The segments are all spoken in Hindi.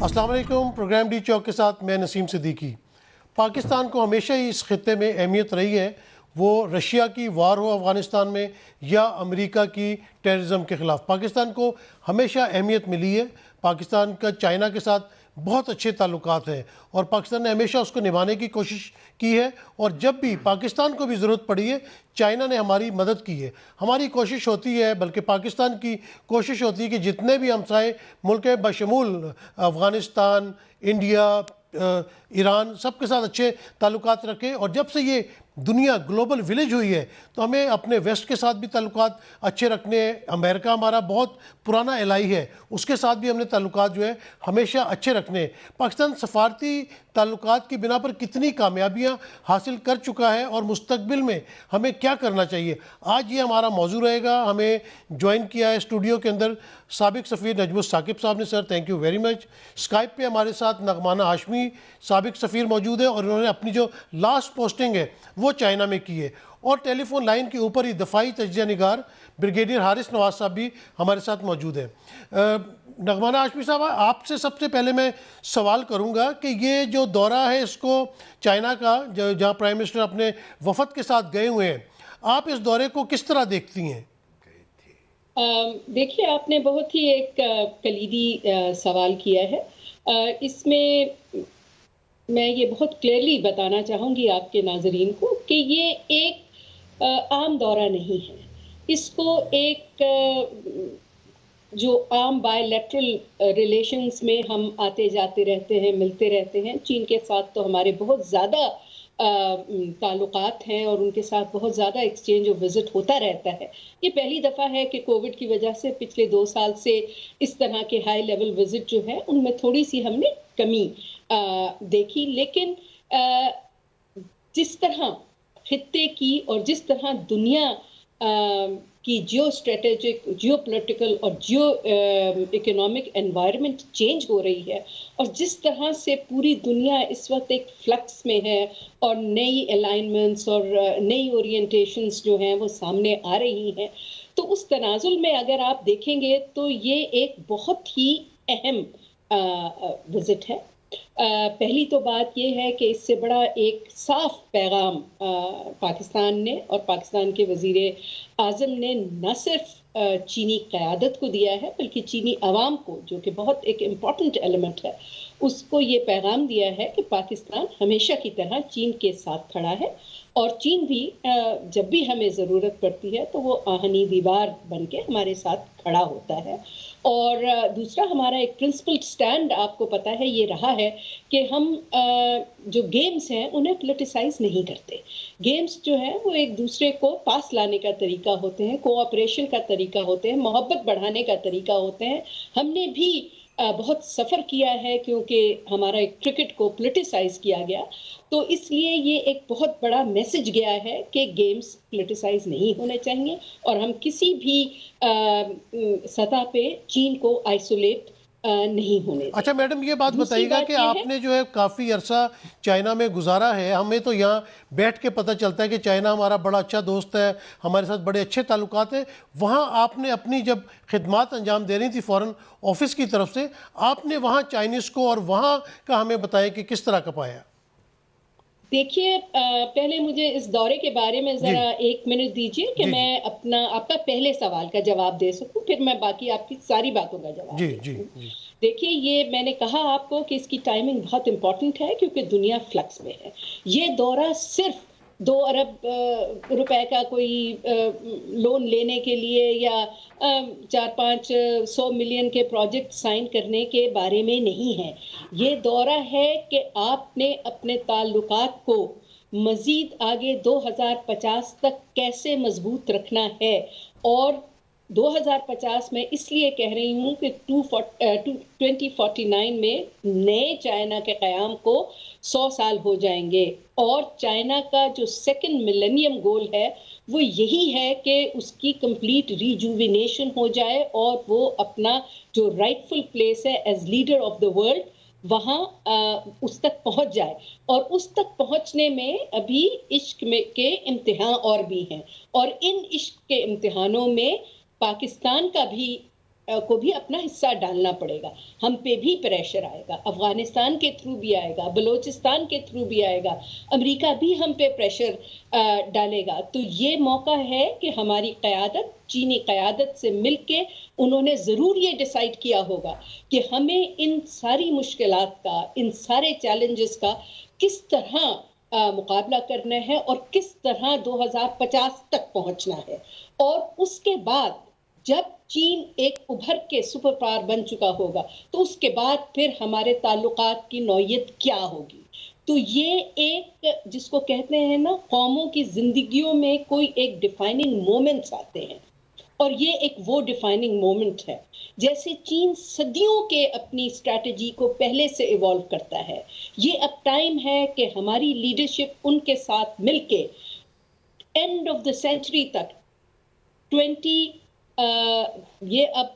अस्सलाम वालेकुम। प्रोग्राम डी चौक के साथ मैं नसीम सिद्दीकी। पाकिस्तान को हमेशा ही इस खित्ते में अहमियत रही है, वो रशिया की वार हो अफ़गानिस्तान में या अमेरिका की टेररिज्म के ख़िलाफ़। पाकिस्तान को हमेशा अहमियत मिली है। पाकिस्तान का चाइना के साथ बहुत अच्छे ताल्लुकात हैं और पाकिस्तान ने हमेशा उसको निभाने की कोशिश की है और जब भी पाकिस्तान को भी ज़रूरत पड़ी है चाइना ने हमारी मदद की है। हमारी कोशिश होती है, बल्कि पाकिस्तान की कोशिश होती है कि जितने भी हमसाए मुल्क हैं बशमूल अफ़गानिस्तान, इंडिया, ईरान, सबके साथ अच्छे ताल्लुकात रखें। और जब से ये दुनिया ग्लोबल विलेज हुई है तो हमें अपने वेस्ट के साथ भी ताल्लुकात अच्छे रखने हैं। अमेरिका हमारा बहुत पुराना एलाई है, उसके साथ भी हमने ताल्लुकात जो है हमेशा अच्छे रखने हैं। पाकिस्तान सफारती ताल्लुकात की बिना पर कितनी कामयाबियां हासिल कर चुका है और मुस्तकबिल में हमें क्या करना चाहिए, आज ये हमारा मौजू रहेगा। हमें ज्वाइन किया है स्टूडियो के अंदर साबिक सफ़ीर नजमुस साकिब साहब ने। Sir thank you very much. Skype पे हमारे साथ नगमाना हाशमी साबिक सफ़ीर मौजूद है और उन्होंने अपनी जो लास्ट पोस्टिंग है वो चाइना में की है। और टेलीफोन लाइन के ऊपर ही दफाई तजिया निगार ब्रिगेडियर हारिस नवाज साहब भी हमारे साथ मौजूद है। नगमाना हाशमी साहब, आपसे सबसे पहले मैं सवाल करूंगा कि ये जो दौरा है इसको चाइना का, जहाँ प्राइम मिनिस्टर अपने वफद के साथ गए हुए हैं, आप इस दौरे को किस तरह देखती हैं? देखिए, आपने बहुत ही एक कलीदी सवाल किया है। इसमें मैं ये बहुत क्लियरली बताना चाहूँगी आपके नाज़रीन को कि ये एक आम दौरा नहीं है। इसको एक जो आम बायलैटरल रिलेशंस में हम आते जाते रहते हैं, मिलते रहते हैं। चीन के साथ तो हमारे बहुत ज़्यादा ताल्लुकात हैं और उनके साथ बहुत ज़्यादा एक्सचेंज और विज़िट होता रहता है। ये पहली दफ़ा है कि कोविड की वजह से पिछले 2 साल से इस तरह के हाई लेवल विज़िट जो है उनमें थोड़ी सी हमने कमी देखी। लेकिन जिस तरह खित्ते की और जिस तरह दुनिया की जियो स्ट्रेटेजिक, जियो पोलिटिकल और जियो इकोनॉमिक एनवायरनमेंट चेंज हो रही है और जिस तरह से पूरी दुनिया इस वक्त एक फ्लक्स में है और नई अलाइनमेंट्स और नई ओरिएंटेशंस जो हैं वो सामने आ रही हैं, तो उस तनाजुल में अगर आप देखेंगे तो ये एक बहुत ही अहम विजिट है। पहली तो बात यह है कि इससे बड़ा एक साफ पैगाम पाकिस्तान ने और पाकिस्तान के वज़ीर आज़म ने न सिर्फ चीनी क़यादत को दिया है बल्कि चीनी अवाम को, जो कि बहुत एक इम्पॉर्टेंट एलिमेंट है, उसको ये पैगाम दिया है कि पाकिस्तान हमेशा की तरह चीन के साथ खड़ा है और चीन भी जब भी हमें ज़रूरत पड़ती है तो वो आहनी दीवार बन के हमारे साथ खड़ा होता है। और दूसरा हमारा एक प्रिंसिपल स्टैंड आपको पता है ये रहा है कि हम जो गेम्स हैं उन्हें पोलिटिसाइज नहीं करते। गेम्स जो हैं वो एक दूसरे को पास लाने का तरीका होते हैं, कोऑपरेशन का तरीका होते हैं, मोहब्बत बढ़ाने का तरीका होते हैं। हमने भी बहुत सफ़र किया है क्योंकि हमारा एक क्रिकेट को पोलिटिसाइज किया गया, तो इसलिए ये एक बहुत बड़ा मैसेज गया है कि गेम्स पोलिटिसाइज नहीं होने चाहिए और हम किसी भी सतह पे चीन को आइसोलेट नहीं होने। अच्छा मैडम, ये बात बताइएगा कि आपने जो है काफ़ी अरसा चाइना में गुजारा है। हमें तो यहाँ बैठ के पता चलता है कि चाइना हमारा बड़ा अच्छा दोस्त है, हमारे साथ बड़े अच्छे ताल्लुकात हैं। वहाँ आपने अपनी जब खिदमात अंजाम दे रही थी फॉरेन ऑफिस की तरफ से, आपने वहाँ चाइनीज़ को और वहाँ का हमें बताया कि किस तरह का पाया? देखिए, पहले मुझे इस दौरे के बारे में ज़रा 1 मिनट दीजिए कि मैं आपका पहले सवाल का जवाब दे सकूं, फिर मैं बाकी आपकी सारी बातों का जवाब दे सकूं। देखिए, ये मैंने कहा आपको कि इसकी टाइमिंग बहुत इंपॉर्टेंट है क्योंकि दुनिया फ्लक्स में है। ये दौरा सिर्फ 2 अरब रुपए का कोई लोन लेने के लिए या 400-500 मिलियन के प्रोजेक्ट साइन करने के बारे में नहीं है। ये दौरा है कि आपने अपने ताल्लुकात को मज़ीद आगे 2050 तक कैसे मजबूत रखना है। और 2050 में इसलिए कह रही हूँ कि 2049 में नए चाइना के क़याम को 100 साल हो जाएंगे और चाइना का जो सेकंड मिलेनियम गोल है वो यही है कि उसकी कंप्लीट रिजुविनेशन हो जाए और वो अपना जो राइटफुल प्लेस है as leader of the world वहाँ उस तक पहुँच जाए। और उस तक पहुँचने में अभी इश्क में के इम्तिहान और भी हैं और इन इश्क के इम्तिहानों में पाकिस्तान का भी को भी अपना हिस्सा डालना पड़ेगा। हम पे भी प्रेशर आएगा, अफगानिस्तान के थ्रू भी आएगा, बलूचिस्तान के थ्रू भी आएगा, अमेरिका भी हम पे प्रेशर डालेगा। तो ये मौका है कि हमारी क़यादत, चीनी क़यादत से मिलके उन्होंने ज़रूर ये डिसाइड किया होगा कि हमें इन सारी मुश्किलात का, इन सारे चैलेंजेस का किस तरह मुकाबला करना है और किस तरह 2050 तक पहुंचना है। और उसके बाद जब चीन एक उभर के सुपर पावर बन चुका होगा तो उसके बाद फिर हमारे ताल्लुकात की नौयत क्या होगी। तो ये एक, जिसको कहते हैं ना, कौमों की जिंदगियों में कोई एक डिफाइनिंग मोमेंट्स आते हैं और ये एक वो डिफाइनिंग मोमेंट है। जैसे चीन सदियों के अपनी स्ट्रैटेजी को पहले से इवॉल्व करता है, ये अब टाइम है कि हमारी लीडरशिप उनके साथ मिलके एंड ऑफ द सेंचुरी तक 20 ये अब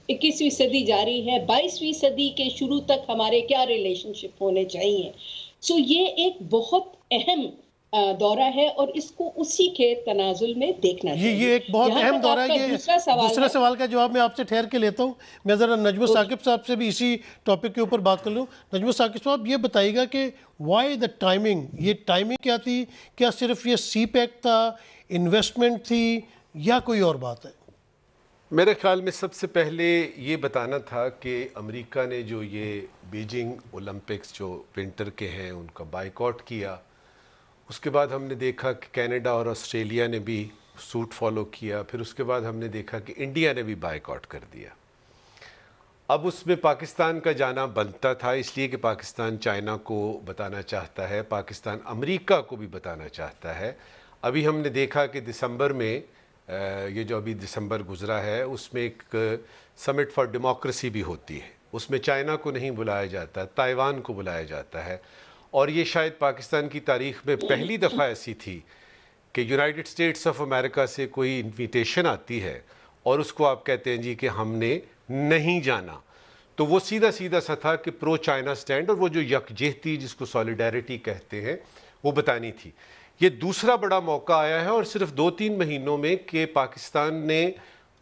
21वीं सदी जारी है, 22वीं सदी के शुरू तक हमारे क्या रिलेशनशिप होने चाहिए। सो ये एक बहुत अहम दौरा है और इसको उसी के तनाजुल में देखना चाहिए। ये एक बहुत अहम दौरा है। ये दूसरा सवाल का जवाब मैं आपसे ठहर के लेता हूँ। मैं ज़रा नजमुल साकिब साहब से भी इसी टॉपिक के ऊपर बात कर लूँ। नजमुल साकिब साहब, ये बताइएगा कि वाई द टाइमिंग, ये टाइमिंग क्या थी? क्या सिर्फ ये सी पैक था, इन्वेस्टमेंट थी, या कोई और बात है? मेरे ख्याल में सबसे पहले ये बताना था कि अमेरिका ने जो ये बीजिंग ओलंपिक्स जो विंटर के हैं उनका बाइकआउट किया, उसके बाद हमने देखा कि कनाडा और ऑस्ट्रेलिया ने भी सूट फॉलो किया, फिर उसके बाद हमने देखा कि इंडिया ने भी बाइकआउट कर दिया। अब उसमें पाकिस्तान का जाना बनता था, इसलिए कि पाकिस्तान चाइना को बताना चाहता है, पाकिस्तान अमेरिका को भी बताना चाहता है। अभी हमने देखा कि दिसंबर में, ये जो अभी दिसंबर गुजरा है, उसमें एक समिट फॉर डेमोक्रेसी भी होती है, उसमें चाइना को नहीं बुलाया जाता, ताइवान को बुलाया जाता है। और ये शायद पाकिस्तान की तारीख़ में पहली दफ़ा ऐसी थी कि यूनाइटेड स्टेट्स ऑफ अमेरिका से कोई इन्विटेशन आती है और उसको आप कहते हैं जी कि हमने नहीं जाना। तो वो सीधा सीधा सा था कि प्रो चाइना स्टैंड, और वो जो यकजहती जिसको सॉलिडारिटी कहते हैं वो बतानी थी। ये दूसरा बड़ा मौका आया है और सिर्फ 2-3 महीनों में कि पाकिस्तान ने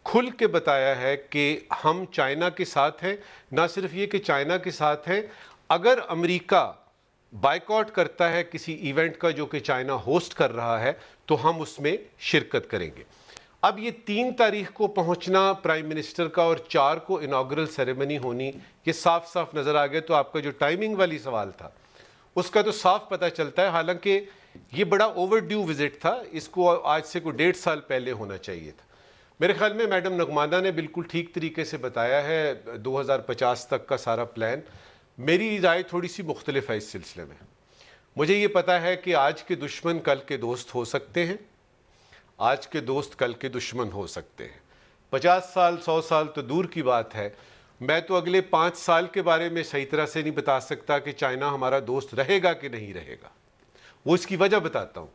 खुल के बताया है कि हम चाइना के साथ हैं। ना सिर्फ ये कि चाइना के साथ हैं, अगर अमेरिका बाइकआउट करता है किसी इवेंट का जो कि चाइना होस्ट कर रहा है तो हम उसमें शिरकत करेंगे। अब ये 3 तारीख को पहुंचना प्राइम मिनिस्टर का और 4 को इनॉग्रल सेरेमनी होनी, ये साफ साफ नज़र आ गया। तो आपका जो टाइमिंग वाली सवाल था उसका तो साफ पता चलता है। हालांकि ये बड़ा ओवरड्यू विजिट था, इसको आज से कोई 1.5 साल पहले होना चाहिए था। मेरे ख्याल में मैडम नगमादा ने बिल्कुल ठीक तरीके से बताया है 2050 तक का सारा प्लान। मेरी राय थोड़ी सी मुख्तलिफ है इस सिलसिले में। मुझे ये पता है कि आज के दुश्मन कल के दोस्त हो सकते हैं, आज के दोस्त कल के दुश्मन हो सकते हैं। 50 साल 100 साल तो दूर की बात है। मैं तो अगले 5 साल के बारे में सही तरह से नहीं बता सकता कि चाइना हमारा दोस्त रहेगा कि नहीं रहेगा। वो इसकी वजह बताता हूँ।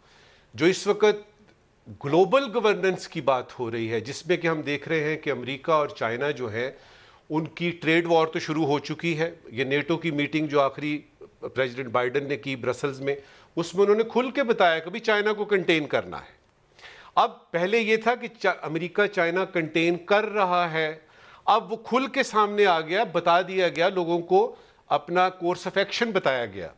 जो इस वक्त ग्लोबल गवर्नेंस की बात हो रही है, जिसमें कि हम देख रहे हैं कि अमेरिका और चाइना जो है उनकी ट्रेड वॉर तो शुरू हो चुकी है। ये नेटो की मीटिंग जो आखिरी प्रेसिडेंट बाइडेन ने की ब्रसल्स में, उसमें उन्होंने खुल के बताया कि भाई चाइना को कंटेन करना है। अब पहले ये था कि अमेरिका चाइना कंटेन कर रहा है, अब वो खुल के सामने आ गया, बता दिया गया, लोगों को अपना कोर्स ऑफ एक्शन बताया गया।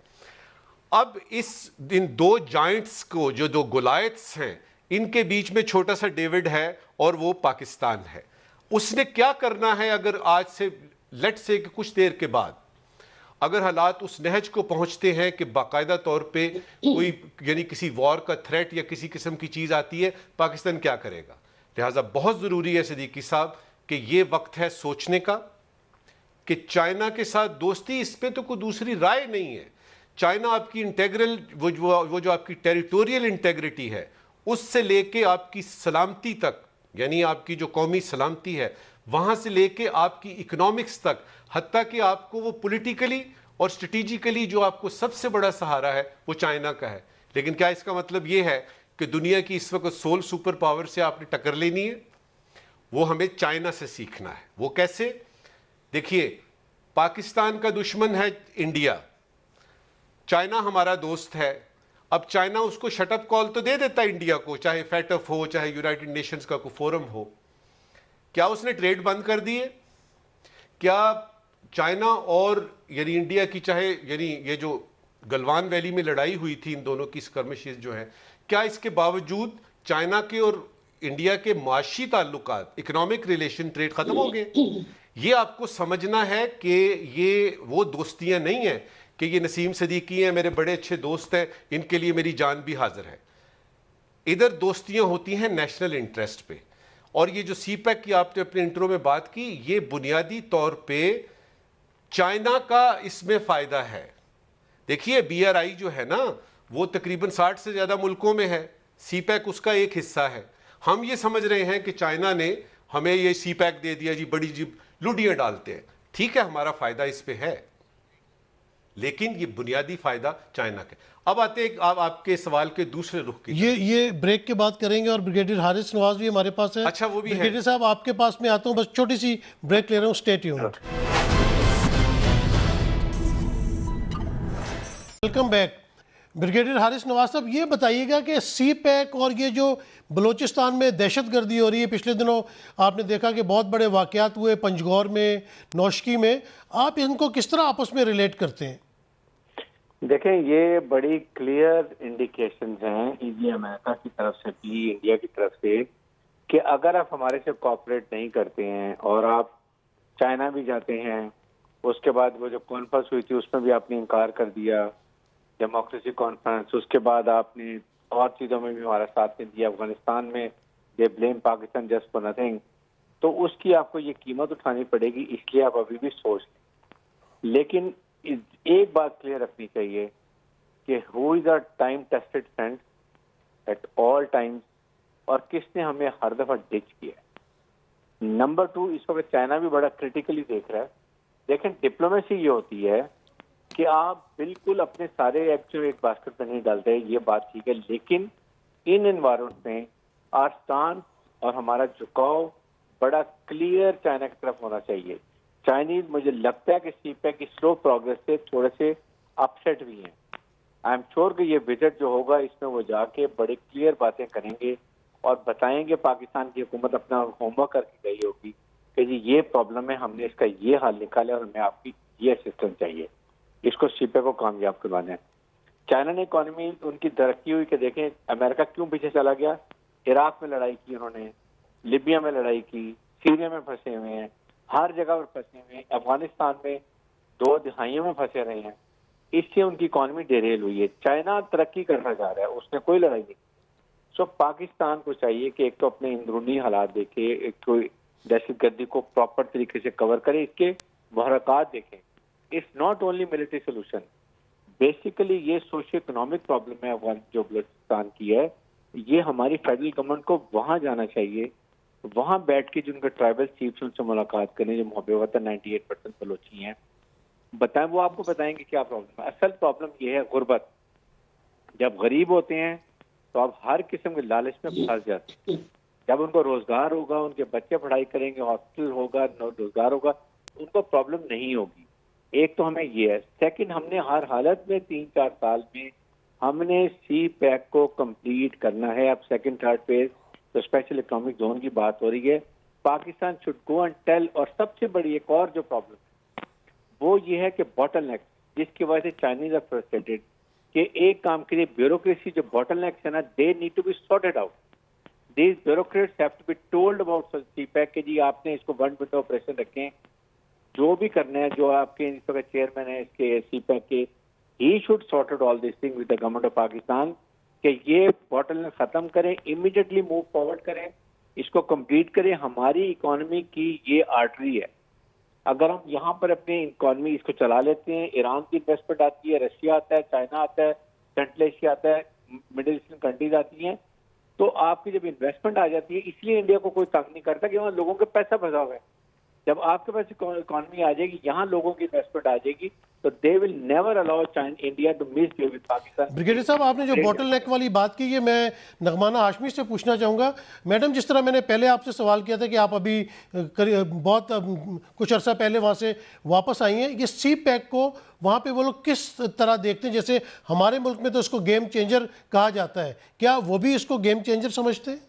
अब इस इन 2 जाइंट्स को, जो 2 गोलायत्स हैं, इनके बीच में छोटा सा डेविड है और वो पाकिस्तान है। उसने क्या करना है? अगर आज से लेट से कि कुछ देर के बाद अगर हालात उस नहज को पहुंचते हैं कि बाकायदा तौर पे कोई यानी किसी वॉर का थ्रेट या किसी किस्म की चीज़ आती है, पाकिस्तान क्या करेगा? लिहाजा बहुत ज़रूरी है सिद्दीकी साहब कि ये वक्त है सोचने का कि चाइना के साथ दोस्ती, इस पर तो कोई दूसरी राय नहीं है। चाइना आपकी इंटेग्रल, वो जो आपकी टेरिटोरियल इंटेग्रिटी है, उससे लेके आपकी सलामती तक, यानी आपकी जो कौमी सलामती है, वहाँ से लेके आपकी इकोनॉमिक्स तक, हत्ता कि आपको वो पॉलिटिकली और स्ट्रेटेजिकली जो आपको सबसे बड़ा सहारा है वो चाइना का है। लेकिन क्या इसका मतलब ये है कि दुनिया की इस वक्त सोल सुपर पावर से आपने टक्कर लेनी है? वो हमें चाइना से सीखना है। वो कैसे? देखिए, पाकिस्तान का दुश्मन है इंडिया, चाइना हमारा दोस्त है। अब चाइना उसको शटअप कॉल तो दे देता है इंडिया को, चाहे फैटफ हो, चाहे यूनाइटेड नेशंस का कोई फोरम हो। क्या उसने ट्रेड बंद कर दी है? क्या चाइना और यानी इंडिया की चाहे यानी ये जो गलवान वैली में लड़ाई हुई थी, इन दोनों की स्कर्मिशेस जो है, क्या इसके बावजूद चाइना के और इंडिया के माशी ताल्लुकात, इकोनॉमिक रिलेशन, ट्रेड खत्म हो गए? ये आपको समझना है कि ये वो दोस्तियां नहीं है कि ये नसीम सदीकी हैं, मेरे बड़े अच्छे दोस्त हैं, इनके लिए मेरी जान भी हाजिर है। इधर दोस्तियां होती हैं नेशनल इंटरेस्ट पे। और ये जो सीपैक की आपने अपने इंट्रो में बात की, ये बुनियादी तौर पे चाइना का इसमें फायदा है। देखिए BRI जो है ना, वो तकरीबन 60 से ज्यादा मुल्कों में है, सीपैक उसका एक हिस्सा है। हम ये समझ रहे हैं कि चाइना ने हमें ये सीपैक दे दिया जी, बड़ी जी लुडियां डालते हैं। ठीक है, हमारा फायदा इस पे है, लेकिन ये बुनियादी फायदा चाइना का। अब आते हैं आपके सवाल के दूसरे रुख की। ये ब्रेक के बाद करेंगे और ब्रिगेडियर हारिस नवाज भी हमारे पास है। अच्छा, वो भी है। ब्रिगेडियर साहब आपके पास में आता हूं, बस छोटी सी ब्रेक ले रहा हूं, stay tuned. Welcome back. Brigadier Haris Nawaz साहब, ये बताइएगा कि सीपैक और ये जो बलूचिस्तान में दहशतगर्दी हो रही है, पिछले दिनों आपने देखा कि बहुत बड़े वाक़यात हुए पंजगौर में, नौशकी में, आप इनको किस तरह आपस में रिलेट करते हैं? देखें, ये बड़ी क्लियर इंडिकेशंस हैं ये अमेरिका की तरफ से भी, इंडिया की तरफ से, कि अगर आप हमारे से कोऑपरेट नहीं करते हैं और आप चाइना भी जाते हैं, उसके बाद वो जो कॉन्फ्रेंस हुई थी उसमें भी आपने इनकार कर दिया, डेमोक्रेसी कॉन्फ्रेंस, उसके बाद आपने और चीज़ों में भी हमारा साथ नहीं दिया, अफगानिस्तान में they blame Pakistan just for nothing, तो उसकी आपको ये कीमत उठानी पड़ेगी, इसलिए आप अभी भी सोच लें। लेकिन एक बात क्लियर रखनी चाहिए कि who is a time tested friend at all times, और किसने हमें हर दफा डिच किया है। नंबर 2, इस वक्त चाइना भी बड़ा क्रिटिकली देख रहा है। देखें, डिप्लोमेसी ये होती है कि आप बिल्कुल अपने सारे एग जो एक बास्केट में नहीं डालते, ये बात ठीक है, लेकिन इन एनवायरमेंट में आवर स्टांस और हमारा झुकाव बड़ा क्लियर चाइना की तरफ होना चाहिए। चाइनीज, मुझे लगता है कि सीपैक की स्लो प्रोग्रेस से थोड़े से अपसेट भी हैं। आई एम श्योर कि ये विजिट जो होगा इसमें वो जाके बड़ी क्लियर बातें करेंगे और बताएंगे, पाकिस्तान की हुकूमत अपना होमवर्क करके गई होगी कि जी ये प्रॉब्लम है, हमने इसका ये हल निकाला और हमें आपकी ये असिस्टेंस चाहिए, इसको सीपैक को कामयाब करवाना है। चाइना ने इकॉनमी उनकी तरक्की हुई कि देखें अमेरिका क्यों पीछे चला गया। इराक में लड़ाई की उन्होंने, लिबिया में लड़ाई की, सीरिया में फंसे हुए हैं, हर जगह पर फंसे हुए हैं, अफगानिस्तान में 2 दिहाइयों में फंसे रहे हैं, इससे उनकी इकॉनमी डेरेल हुई है। चाइना तरक्की करना चाह रहा है, उसने कोई लड़ाई नहीं। सो पाकिस्तान को चाहिए कि एक तो अपने अंदरूनी हालात देखे, एक तो दहशतगर्दी को प्रॉपर तरीके से कवर करे, इसके मुहरकात देखें। It's not only military solution, basically ये सोशो इकोनॉमिक प्रॉब्लम है अफगान जो बलूचिस्तान की है, ये हमारी फेडरल गवर्नमेंट को वहां जाना चाहिए, वहां बैठ के जिनके ट्राइबल चीफ्स उनसे मुलाकात करें, जो मुहब्बत वतन 98% बलोची हैं, बताएं, वो आपको बताएंगे क्या प्रॉब्लम है। असल प्रॉब्लम ये है गुर्बत। जब गरीब होते हैं तो आप हर किस्म के लालच में फंस जाते हैं। जब उनको रोजगार होगा, उनके बच्चे पढ़ाई करेंगे, हॉस्पिटल होगा, रोजगार होगा, उनको प्रॉब्लम नहीं होगी। एक तो हमें ये है। सेकंड, हमने हर हालत में 3-4 साल में हमने सीपैक को कंप्लीट करना है। अब सेकंड थर्ड फेज तो स्पेशल इकोनॉमिक जोन की बात हो रही है, Pakistan should go and tell. और सबसे बड़ी एक और जो प्रॉब्लम है वो ये है कि बॉटलनेक, जिसकी वजह से चाइनीज आर फ्रस्ट्रेटेड कि एक काम के लिए ब्यूरोक्रेसी जो बॉटलनेक्स है ना, they need to be sorted out. These bureaucrats have to be told about CPEC कि जी आपने इसको वन विंडो ऑपरेशन रखें, जो भी करना है, जो आपके इस वक्त चेयरमैन है इसके सीपैक के, he should sort out all this thing with the government of Pakistan कि ये बॉटलनेक खत्म करें, इमीडिएटली मूव फॉरवर्ड करें, इसको कंप्लीट करें। हमारी इकोनॉमी की ये आर्टरी है। अगर हम यहाँ पर अपनी इकोनॉमी इसको चला लेते हैं, ईरान की इन्वेस्टमेंट आती है, रशिया आता है, चाइना आता है, सेंट्रल एशिया आता है, मिडिल ईस्टर्न कंट्रीज आती हैं, तो आपकी जब इन्वेस्टमेंट आ जाती है, इसलिए इंडिया को कोई तंग नहीं करता कि वहाँ लोगों के पैसा फंसा हुआ है। जब आपके पास इकोनॉमी आ जाएगी, यहाँ लोगों की इन्वेस्टमेंट आ जाएगी, तो they will never allow China India to misbehave with Pakistan. Brigadier साहब, आपने जो बॉटल नेक वाली बात की है, मैं नगमाना हाशमी से पूछना चाहूँगा। मैडम, जिस तरह मैंने पहले आपसे सवाल किया था कि आप अभी बहुत कुछ अर्सा पहले वहाँ से वापस आई हैं, ये सीपैक को वहाँ पे वो लोग किस तरह देखते हैं? जैसे हमारे मुल्क में तो इसको गेम चेंजर कहा जाता है, क्या वो भी इसको गेम चेंजर समझते हैं?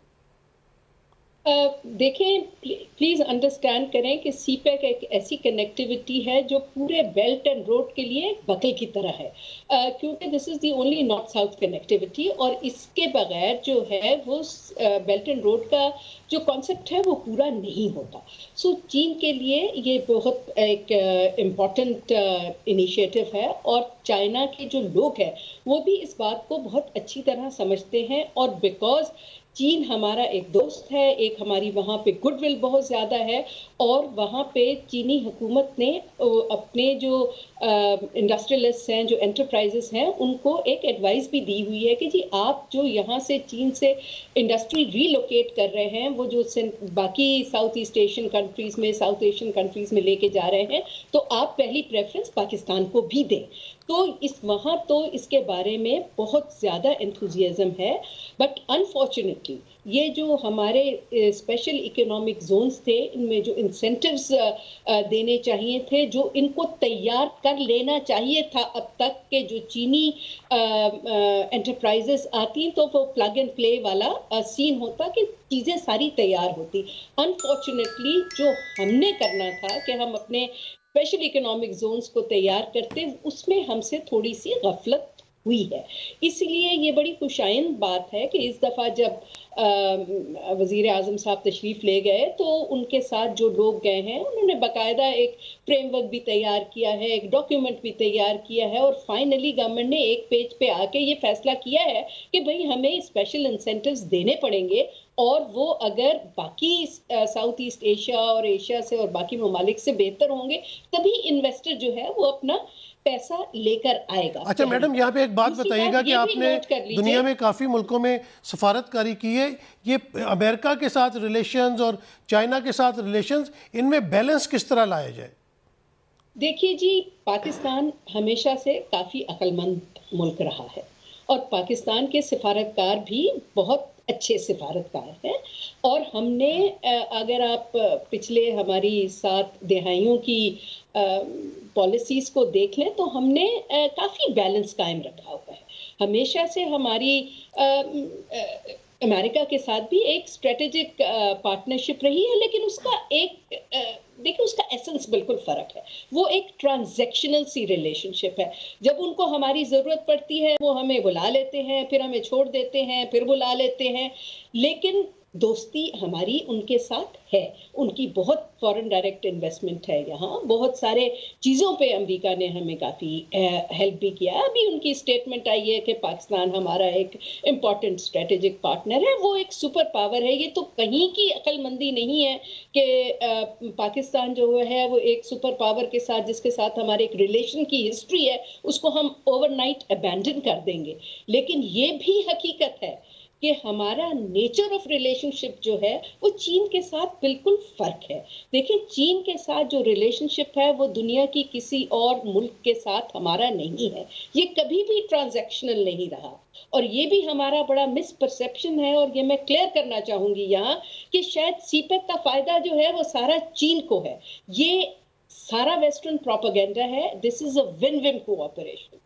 देखें, प्लीज अंडरस्टैंड करें कि सीपैक एक ऐसी कनेक्टिविटी है जो पूरे बेल्ट एंड रोड के लिए बकल की तरह है, क्योंकि this is the only north south connectivity, और इसके बगैर जो है वो बेल्ट एंड रोड का जो कॉन्सेप्ट है वो पूरा नहीं होता। सो चीन के लिए ये बहुत एक इम्पॉर्टेंट इनिशिएटिव है, और चाइना के जो लोग हैं वो भी इस बात को बहुत अच्छी तरह समझते हैं, और बिकॉज चीन हमारा एक दोस्त है, एक हमारी वहाँ पे गुडविल बहुत ज़्यादा है, और वहाँ पे चीनी हुकूमत ने अपने जो इंडस्ट्रियलिस्ट हैं, जो एंटरप्राइजेस हैं, उनको एक एडवाइस भी दी हुई है कि जी आप जो यहाँ से चीन से इंडस्ट्री रीलोकेट कर रहे हैं, वो जो बाकी साउथ ईस्ट एशियन कंट्रीज में, साउथ एशियन कंट्रीज में लेके जा रहे हैं, तो आप पहली प्रेफरेंस पाकिस्तान को भी दें। तो वहाँ तो इसके बारे में बहुत ज़्यादा एंथुजियाज्म है, बट अनफॉर्चुनेटली ये जो हमारे स्पेशल इकोनॉमिक जोन्स थे, इनमें जो इंसेंटिव्स देने चाहिए थे, जो इनको तैयार कर लेना चाहिए था अब तक के जो चीनी एंटरप्राइजेस आती, तो वो प्लग एंड प्ले वाला सीन होता कि चीज़ें सारी तैयार होती। अनफॉर्चुनेटली जो हमने करना था कि हम अपने स्पेशल इकोनॉमिक जोन्स को तैयार करते, उसमें हमसे थोड़ी सी गफलत हुई है। इसलिए ये बड़ी खुशाइंद बात है कि इस दफ़ा जब वज़ीर आज़म साहब तशरीफ़ ले गए, तो उनके साथ जो लोग गए हैं उन्होंने बाकायदा एक फ्रेमवर्क भी तैयार किया है, एक डॉक्यूमेंट भी तैयार किया है, और फाइनली गवर्नमेंट ने एक पेज पे आके ये फैसला किया है कि भाई हमें स्पेशल इंसेंटिव्स देने पड़ेंगे, और वो अगर बाकी साउथ ईस्ट एशिया और एशिया से और बाकी ममालिक से बेहतर होंगे, तभी इन्वेस्टर जो है वो अपना पैसा लेकर आएगा। अच्छा मैडम, यहाँ पे एक बात बताइएगा कि आपने दुनिया में काफ़ी मुल्कों में सफारतकारी की है, ये अमेरिका के साथ रिलेशंस और चाइना के साथ रिलेशंस, इनमें बैलेंस किस तरह लाया जाए? देखिए जी, पाकिस्तान हमेशा से काफ़ी अक्लमंद मुल्क रहा है, और पाकिस्तान के सिफारतकार भी बहुत अच्छे सिफारतकार हैं, और हमने अगर आप पिछले हमारी 7 दहाइयों की पॉलिसीज़ को देख लें, तो हमने काफ़ी बैलेंस कायम रखा हुआ है। हमेशा से हमारी अमेरिका के साथ भी एक स्ट्रेटेजिक पार्टनरशिप रही है, लेकिन उसका एक देखिए उसका एसेंस बिल्कुल फ़र्क है। वो एक ट्रांजैक्शनल सी रिलेशनशिप है। जब उनको हमारी ज़रूरत पड़ती है वो हमें बुला लेते हैं, फिर हमें छोड़ देते हैं, फिर बुला लेते हैं, लेकिन दोस्ती हमारी उनके साथ है। उनकी बहुत फॉरेन डायरेक्ट इन्वेस्टमेंट है यहाँ, बहुत सारे चीज़ों पे अमेरिका ने हमें काफ़ी हेल्प भी किया। अभी उनकी स्टेटमेंट आई है कि पाकिस्तान हमारा एक इम्पॉर्टेंट स्ट्रेटेजिक पार्टनर है, वो एक सुपर पावर है। ये तो कहीं की अक्लमंदी नहीं है कि पाकिस्तान जो है वो एक सुपर पावर के साथ, जिसके साथ हमारे एक रिलेशन की हिस्ट्री है, उसको हम ओवरनाइट अबैंडन कर देंगे। लेकिन ये भी हकीकत है कि हमारा नेचर ऑफ रिलेशनशिप जो है वो चीन के साथ बिल्कुल फर्क है। देखिए, चीन के साथ जो रिलेशनशिप है वो दुनिया की किसी और मुल्क के साथ हमारा नहीं है। ये कभी भी ट्रांजैक्शनल नहीं रहा, और ये भी हमारा बड़ा मिसपरसेप्शन है। और ये मैं क्लियर करना चाहूंगी यहाँ कि शायद सीपेक का फायदा जो है वो सारा चीन को है। ये सारा वेस्टर्न प्रोपेगेंडा है। This is a win win cooperation.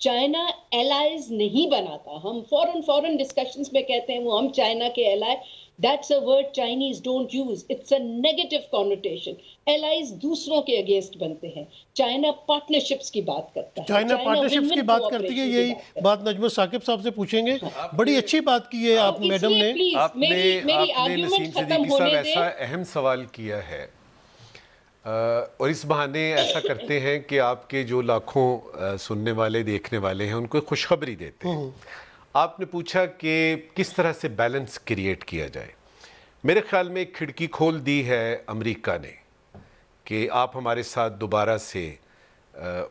China allies नहीं बनाता। हम फॉरेन डिस्कशंस में कहते हैं वो हम चाइना के ally, that's a word Chinese don't use, it's a negative connotation. Allies दूसरों के अगेंस्ट बनते हैं, चाइना पार्टनरशिप्स की बात करता है। चाइना पार्टनरशिप्स की बात करती है, यही बात नजमुत साकिब साहब से पूछेंगे। बड़ी अच्छी बात की है आप मैडम ने। आपने नसीम सिद्दीकी साहब ऐसा अहम सवाल किया है, और इस बहाने ऐसा करते हैं कि आपके जो लाखों सुनने वाले देखने वाले हैं उनको खुशखबरी देते हैं। आपने पूछा कि किस तरह से बैलेंस क्रिएट किया जाए। मेरे ख्याल में एक खिड़की खोल दी है अमेरिका ने कि आप हमारे साथ दोबारा से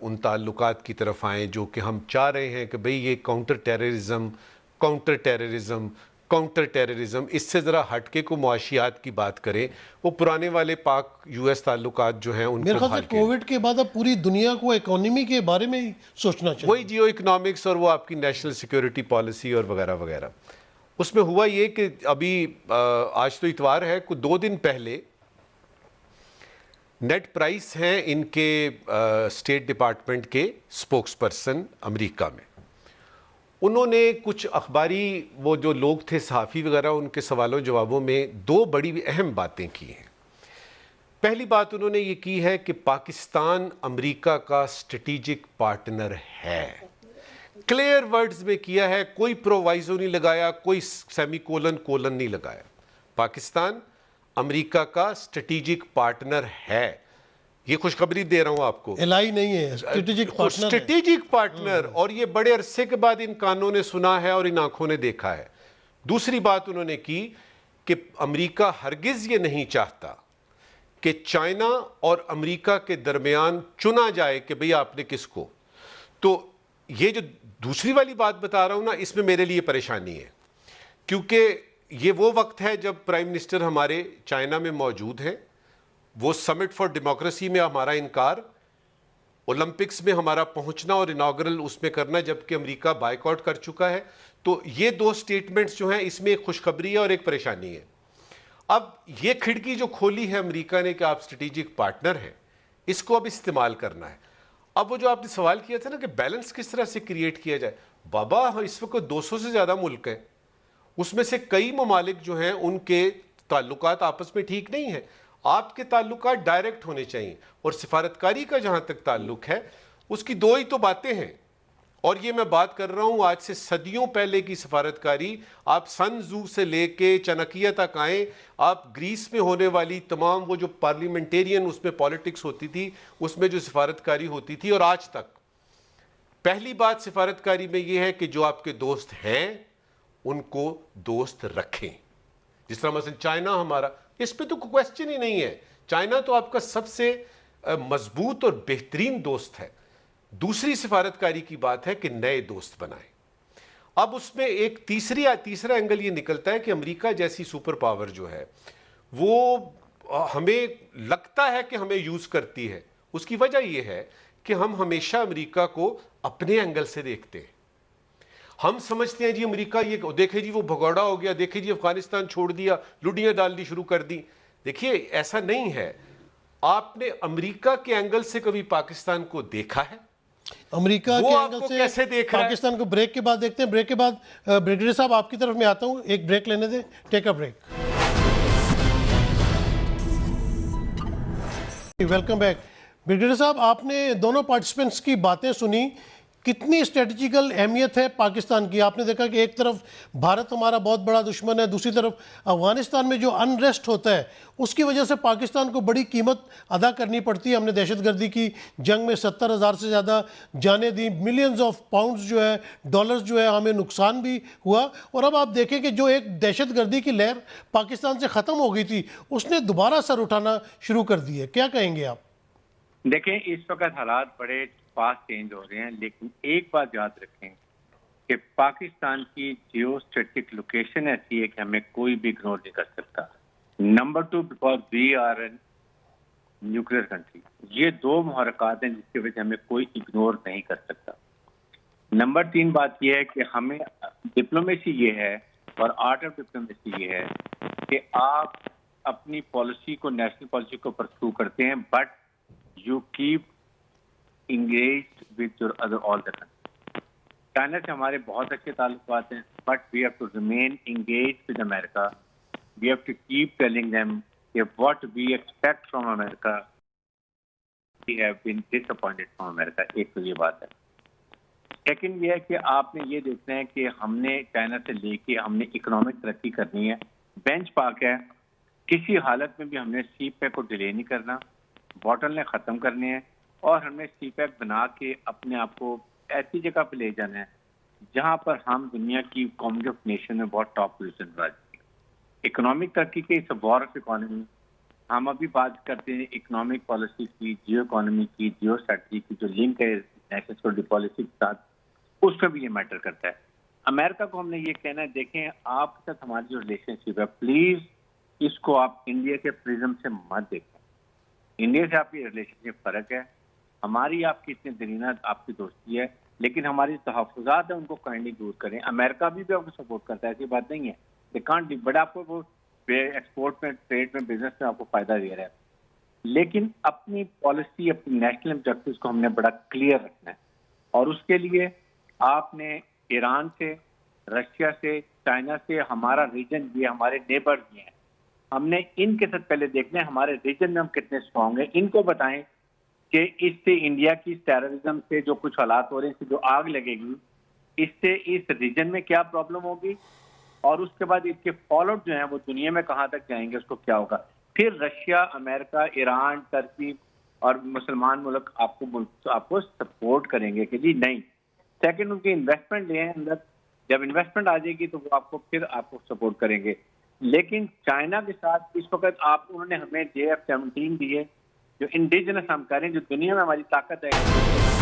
उन ताल्लुकात की तरफ आएँ जो कि हम चाह रहे हैं कि भाई ये काउंटर टेररिज्म इससे ज़रा हटके को मुआशियात की बात करें। वो पुराने वाले पाक यूएस ताल्लुकात जो हैं उनको मेरे ख्याल से कोविड के बाद अब पूरी दुनिया को इकोनॉमी के बारे में ही सोचना चाहिए। वही जियो इकोनॉमिक्स और वो आपकी नेशनल सिक्योरिटी पॉलिसी और वगैरह वगैरह। उसमें हुआ ये कि अभी आज तो इतवार है, कुछ 2 दिन पहले नेट प्राइस हैं इनके स्टेट डिपार्टमेंट के स्पोक्स पर्सन अमेरिका में, उन्होंने कुछ अखबारी वो जो लोग थे सहाफ़ी वगैरह, उनके सवालों जवाबों में दो बड़ी अहम बातें की हैं। पहली बात उन्होंने ये की है कि पाकिस्तान अमेरिका का स्ट्रेटेजिक पार्टनर है। क्लियर वर्ड्स में किया है, कोई प्रोवाइजो नहीं लगाया, कोई सेमीकोलन कोलन नहीं लगाया। पाकिस्तान अमेरिका का स्ट्रेटेजिक पार्टनर है। ये खुशखबरी दे रहा हूं आपको, एलाई नहीं है, स्ट्रेटेजिक पार्टनर है। स्ट्रेटेजिक पार्टनर, और ये बड़े अरसे के बाद इन कानों ने सुना है और इन आंखों ने देखा है। दूसरी बात उन्होंने की कि अमेरिका हरगिज ये नहीं चाहता कि चाइना और अमेरिका के दरमियान चुना जाए कि भई आपने किसको। तो ये जो दूसरी वाली बात बता रहा हूं ना, इसमें मेरे लिए परेशानी है, क्योंकि ये वो वक्त है जब प्राइम मिनिस्टर हमारे चाइना में मौजूद हैं, वो समिट फॉर डेमोक्रेसी में हमारा इनकार, ओलंपिक्स में हमारा पहुंचना और इनॉग्रल उसमें करना, जबकि अमेरिका बायकॉट कर चुका है। तो ये दो स्टेटमेंट्स जो हैं, इसमें एक खुशखबरी है और एक परेशानी है। अब ये खिड़की जो खोली है अमेरिका ने कि आप स्ट्रेटेजिक पार्टनर हैं, इसको अब इस्तेमाल करना है। अब वो जो आपने सवाल किया था ना कि बैलेंस किस तरह से क्रिएट किया जाए, बाबा इस वक्त 200 से ज़्यादा मुल्क हैं, उसमें से कई ममालिक जो हैं उनके ताल्लुकात आपस में ठीक नहीं है। आपके ताल्लुकात डायरेक्ट होने चाहिए, और सिफारतकारी का जहाँ तक ताल्लुक है उसकी दो ही तो बातें हैं। और ये मैं बात कर रहा हूँ आज से सदियों पहले की सिफारतकारी। आप सन जू से लेके चनकिया तक आए, आप ग्रीस में होने वाली तमाम वो जो पार्लियामेंटेरियन उसमें पॉलिटिक्स होती थी, उसमें जो सिफारतकारी होती थी, और आज तक पहली बात सिफारतकारी में ये है कि जो आपके दोस्त हैं उनको दोस्त रखें। जिस तरह मसलन चाइना हमारा, इस पे तो कोई क्वेश्चन ही नहीं है, चाइना तो आपका सबसे मजबूत और बेहतरीन दोस्त है। दूसरी सिफारतकारी की बात है कि नए दोस्त बनाएं। अब उसमें एक तीसरा एंगल ये निकलता है कि अमेरिका जैसी सुपर पावर जो है वो हमें लगता है कि हमें यूज करती है। उसकी वजह यह है कि हम हमेशा अमेरिका को अपने एंगल से देखते हैं। हम समझते हैं जी अमेरिका ये देखे जी वो भगौड़ा हो गया, देखे जी अफगानिस्तान छोड़ दिया, लुडियां डालनी शुरू कर दी। देखिए ऐसा नहीं है। आपने अमेरिका के एंगल से कभी पाकिस्तान को देखा है? अमेरिका के एंगल से कैसे देख रहा है? पाकिस्तान को ब्रेक के बाद देखते हैं। ब्रेक के बाद ब्रिगेडियर साहब आपकी तरफ में आता हूं, एक ब्रेक लेने दें, take a break. Welcome back. Brigadier साहब, आपने दोनों पार्टिसिपेंट्स की बातें सुनी, कितनी स्ट्रेटजिकल अहमियत है पाकिस्तान की। आपने देखा कि एक तरफ भारत हमारा बहुत बड़ा दुश्मन है, दूसरी तरफ अफगानिस्तान में जो अनरेस्ट होता है उसकी वजह से पाकिस्तान को बड़ी कीमत अदा करनी पड़ती है। हमने दहशतगर्दी की जंग में 70,000 से ज़्यादा जानें दी, मिलियंस ऑफ पाउंड्स जो है, डॉलर्स जो है, हमें नुकसान भी हुआ। और अब आप देखें कि जो एक दहशतगर्दी की लहर पाकिस्तान से ख़त्म हो गई थी, उसने दोबारा सर उठाना शुरू कर दी है। क्या कहेंगे आप? देखें, इस वक्त हालात बड़े फास्ट चेंज हो रहे हैं, लेकिन एक बात याद रखें कि पाकिस्तान की जियो स्ट्रेटेजिक लोकेशन ऐसी है कि हमें कोई भी इग्नोर नहीं कर सकता। Number 2, because we are an nuclear country. ये दो मुहरकात हैं जिसकी वजह हमें कोई इग्नोर नहीं कर सकता। नंबर 3 बात यह है कि हमें डिप्लोमेसी ये है और आर्ट ऑफ डिप्लोमेसी ये है कि आप अपनी पॉलिसी को, नेशनल पॉलिसी को परस्यू करते हैं, but you keep engaged with your other all the countries. China से हमारे बहुत अच्छे ताल्लुकात हैं, but we have to remain engaged with America. We have to keep telling them that what we expect from America, we have been disappointed from America. एक तो ये बात है। सेकंड ये है कि आपने ये देखना है कि हमने चाइना से लेके हमने इकोनॉमिक तरक्की करनी है, बेंच पार्क है, किसी हालत में भी हमने सीपैक को डिले नहीं करना, बॉटल ने खत्म करने हैं, और हमने सीपैक बना के अपने आप को ऐसी जगह पे ले जाना है जहां पर हम दुनिया की कॉमन ऑफ नेशन में बहुत टॉप पोजीशन पर आ जाए। इकोनॉमिक तरक्की के, इस वॉर ऑफ इकोनॉमी, हम अभी बात करते हैं इकोनॉमिक पॉलिसी की, जियो इकोनॉमी की, जियो स्ट्रेटजी की, जो लिंक है नेशनल सिक्योरिटी पॉलिसी के साथ, उसमें भी ये मैटर करता है। अमेरिका को हमने ये कहना है, देखें आपके साथ हमारी जो रिलेशनशिप है, प्लीज इसको आप इंडिया के प्रिज्म से मत देखें। इंडिया से आपकी रिलेशनशिप फर्क है, हमारी आपकी इतनी दरीना आपकी दोस्ती है, लेकिन हमारी तहफ़्फ़ुज़ात है उनको काइंडली दूर करें। अमेरिका भी आपको सपोर्ट करता है, ऐसी बात नहीं है, दे कांट, बड़ा आपको वो एक्सपोर्ट में, ट्रेड में, बिजनेस में आपको फायदा दे रहा है, लेकिन अपनी पॉलिसी, अपनी नेशनल ऑब्जेक्टिव्स को हमने बड़ा क्लियर रखना है। और उसके लिए आपने ईरान से, रशिया से, चाइना से, हमारा रीजन ये हमारे नेबर्स भी हैं। हमने इनके साथ पहले देखना है हमारे रीजन में हम कितने स्ट्रॉन्ग हैं। इनको बताएं कि इससे इंडिया की टेररिज्म से जो कुछ हालात हो रहे हैं, इससे जो आग लगेगी, इससे इस रीजन में क्या प्रॉब्लम होगी और उसके बाद इसके फॉलोअप जो है वो दुनिया में कहाँ तक जाएंगे, उसको क्या होगा। फिर रशिया, अमेरिका, ईरान, टर्की और मुसलमान मुल्क आपको सपोर्ट करेंगे कि जी नहीं। सेकंड, उनकी इन्वेस्टमेंट ले अंदर, जब इन्वेस्टमेंट आ जाएगी तो वो आपको सपोर्ट करेंगे। लेकिन चाइना के साथ इस वक्त उन्होंने हमें JF-17 दी है, जो इंडिजिनस हम करें, जो दुनिया में हमारी ताकत है।